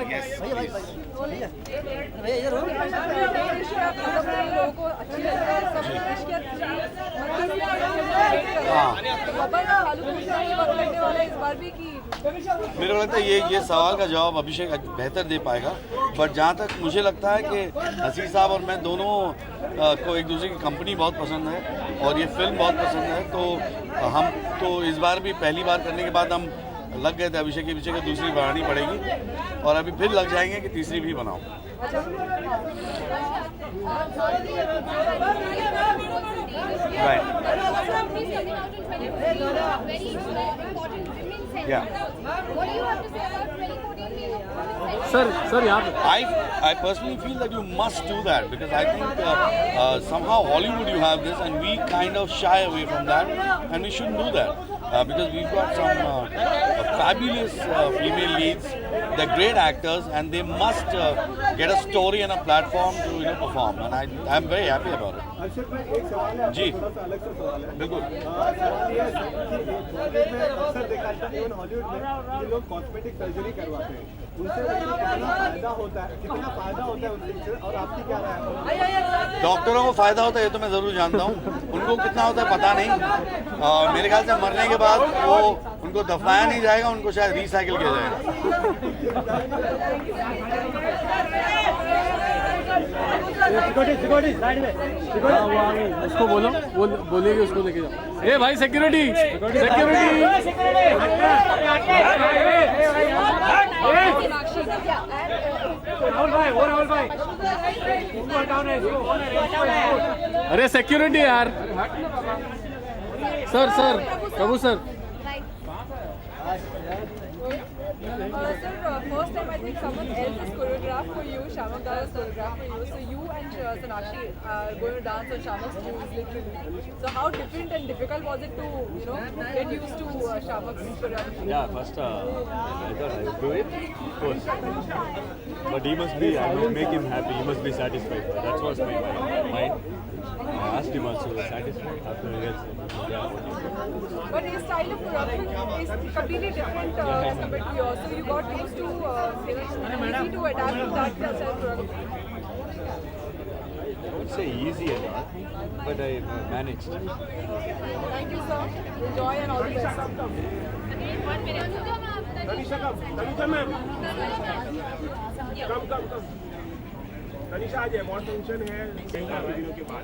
Yes, भैया भाई please. भैया भैया इधर हो लोगों को अच्छी लग रही है सब कुछ किया करने वाले इस बार भी की मेरे को लगता है ये सवाल का जवाब अभिषेक बेहतर दे पाएगा, बट जहाँ तक मुझे लगता है कि हसीर साहब और मैं दोनों को एक दूसरे की कंपनी बहुत पसंद है और ये फिल्म बहुत पसंद है, तो हम तो इस बार भी पहली बार करने के बाद हम लग गए थे अभिषेक के पीछे कि दूसरी बनानी पड़ेगी और अभी फिर लग जाएंगे कि तीसरी भी बनाओ। Right. Yeah. What do you have to say about 2014? Sir यहाँ पे I personally feel that you must do that because I think somehow Hollywood you have this and we kind of shy away from that and we shouldn't do that because we've got some fabulous female leads. They're great actors and they must get a story and a platform to perform and I'm very happy about it. अक्षर भाई एक सवाल है जी। थोड़ा सा अलग सा सवाल है बिल्कुल। सवाल ये है कि बॉलीवुड में अक्सर देखा जाता है इवन हॉलीवुड में ये लोग कॉस्मेटिक सर्जरी करवाते हैं उनसे कितना फायदा होता है उनसे और आपकी क्या राय है? डॉक्टरों को फायदा होता है ये तो मैं जरूर जानता हूँ, उनको कितना होता है पता नहीं। मेरे ख्याल से मरने के बाद वो उनको दफनाया नहीं जाएगा, उनको शायद रिसाइकिल किया जाएगा। उसको बोलो बोलेगी उसको लेके जाओ। ए भाई सिक्योरिटी सिक्योरिटी अरे सिक्योरिटी यार sir Prabhu sir Sir, first time I think someone else has choreographed for you, Shamak Dada has choreographed for you. So you and Sonakshi are going to dance on Shamak's tunes literally. So how different and difficult was it to, get used to Shamak's choreography? Yeah, first I thought I would do it, of course. But he must be, I must make him happy, he must be satisfied. That was my mind. I asked him also, satisfied after rehearsal. Yeah, But his style of choreography is completely different as compared to yours. So you got used to, easy to adapt to that style of choreography. I would say easy and all, but I managed. Thank you, sir. Enjoy and all the best. Tanisha आज award function है दिनों के बाद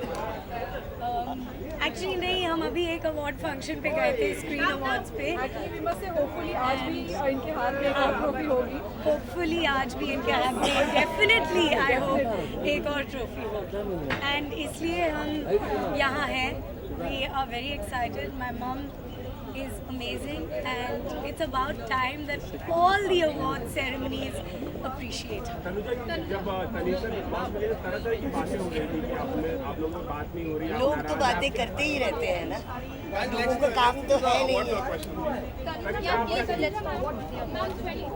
actually नहीं, हम अभी एक award function पे गए थे, स्क्रीन अवार्ड्स पे। Actually, we must say hopefully आज भी इनके हाथ में एक और ट्रॉफी होगी। होपफुली आज भी इनके हाथ में डेफिनेटली आई होप एक और ट्रॉफी होगी एंड इसलिए हम यहाँ हैं। We are very excited. My mom is amazing and it's about time that all the award ceremonies appreciate her. Tanuja जब तनिषा बिग बॉस में तरह तरह की बातें हो रही थी कि आप लोगों में बात नहीं हो रही, लोग तो बातें करते ही रहते हैं ना, लोगों का काम तो है नहीं है। Now 2014,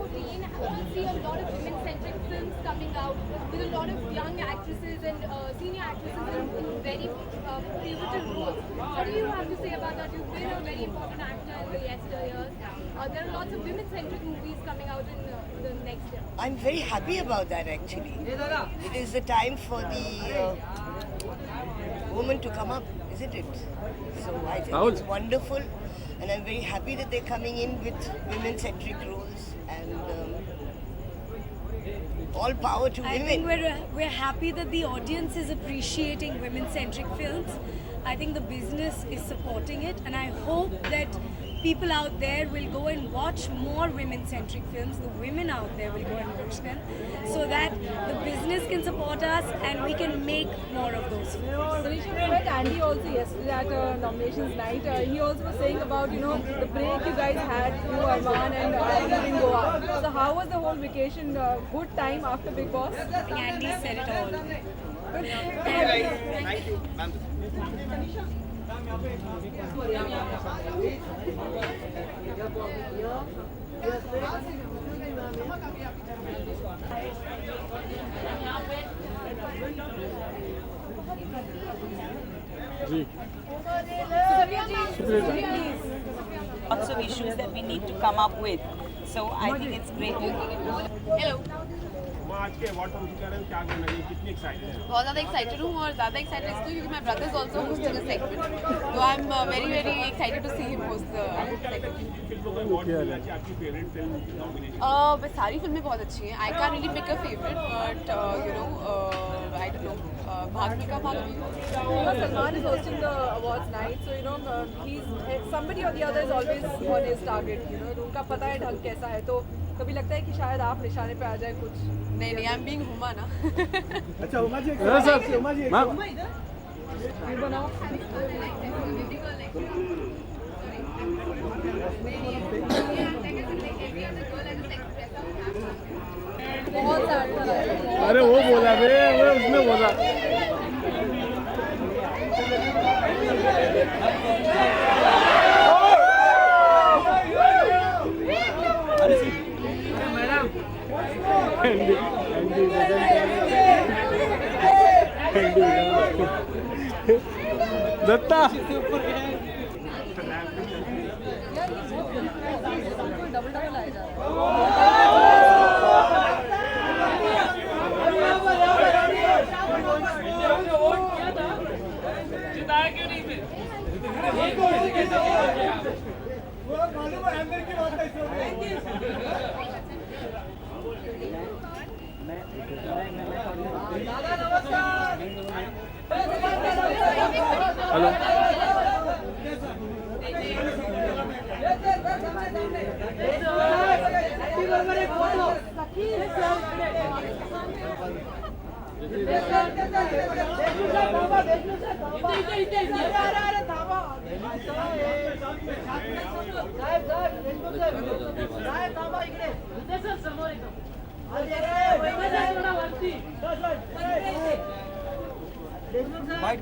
we'll see a lot of women-centric films coming out with a lot of young actresses and senior actresses in very pivotal roles. What do you have to say about that? You've been a very important actor in the yesteryears. There are lots of women-centric movies coming out in the next year. I'm very happy about that actually. It is the time for the woman to come up, isn't it? So I think it's wonderful and I'm very happy that they're coming in with women-centric roles and all power to I women. think we're happy that the audience is appreciating women-centric films. I think the business is supporting it and I hope that people out there will go and watch more women-centric films. The women out there will go and watch them so that the business can support us and we can make more of those films. Tanisha, we met Andy also yesterday at nominations night. He also was saying about, the break you guys had, you, Arman and in Goa. So how was the whole vacation? Good time after Big Boss? I think Andy said it all. Thank you. Lots of issues that we need to come up with. So I think it's great. Hello. आज के award function कर रहे हैं, क्या कहना चाहिए, कितनी excited है? बहुत ज़्यादा एक्साइटेड हूँ और ज़्यादा एक्साइटेड इसलिए क्योंकि my brother is also hosting a segment, तो I am very very excited to see him host the segment. फिल्मों को अवार्ड मिलना चाहिए, आपकी फेवरेट फिल्म नॉमिनेशन? सारी फिल्में बहुत अच्छी हैं। I can really pick a favourite but I don't know Bhaag Milkha भाग Salman is hosting the awards night, so he's somebody or the other is always on his target. उनका पता है ढंग कैसा है, तो कभी लगता है कि शायद आप निशाने पे आ जाए कुछ। नहीं आई एम बीइंग हुमा ना। अच्छा हुमा जी बनाओ। बहुत सारे अरे वो बोला बे, वो उसने बोला। दत्ता डबल डबल आए जा hello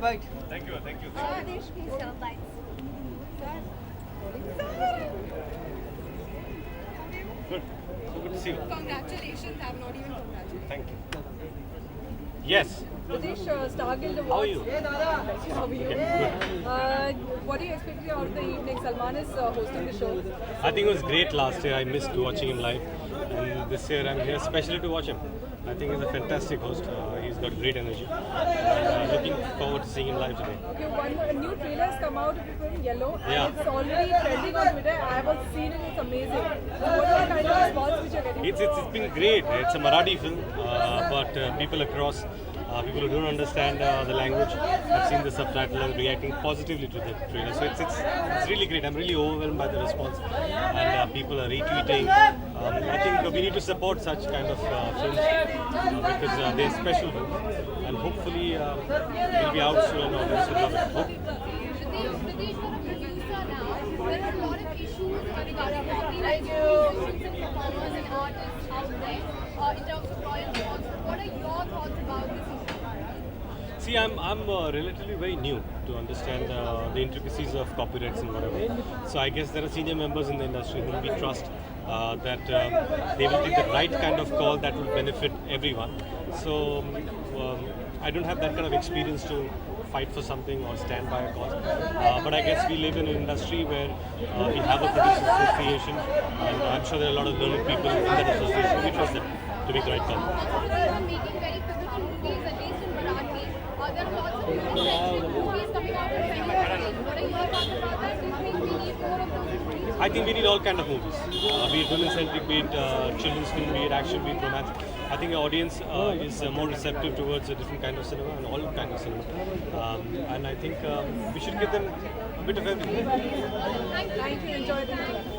Bite. Thank you. Adesh, please have bites. Good. So good to see you. Congratulations, I'm not even congratulating. Thank you. Yes. Pradesh, Star Guild Awards. How are you? How are you? Okay, What are you expecting out of the evening? Salman is hosting the show. I think it was great last year. I missed watching him live, and this year I'm here especially to watch him. I think he's a fantastic host. He's got great energy. Looking forward to seeing him live today. Okay, a new trailer has come out of the film Yellow, and Yeah. it's already trending on Twitter. I have also seen it; it's amazing. So what are the kind of response which you're getting? It's been great. It's a Marathi film, but people across, people who don't understand the language, have seen the subtitle and reacting positively to the trailer. So it's really great. I'm really overwhelmed by the response, and people are retweeting. I think we need to support such kind of films because they're special films, and hopefully they'll be out soon and audience will love it. Hope. Pradesh, for a producer now, there are a lot of issues regarding copyright musicians and performers and artists out there in terms of royalty also. What are your thoughts about this issue? See, I'm relatively very new to understand the intricacies of copyrights and whatever. So I guess there are senior members in the industry whom we trust that they will take the right kind of call that will benefit everyone. So I don't have that kind of experience to fight for something or stand by a cause. But I guess we live in an industry where we have a producers association, and I'm sure there are a lot of learned people in that association. We trust them to make the right call. Also, you are making very pivotal movies, at least in Marathi. There are lots of women-centric movies coming out in 2019. What are your thoughts about that? Do you think we need more of those movies? I think we need all kind of movies, be it women-centric, be it children's film, be it action, be it romance. I think the audience is more receptive towards a different kind of cinema and all kind of cinema. And I think we should give them a bit of everything. Thank you. Enjoy the movie.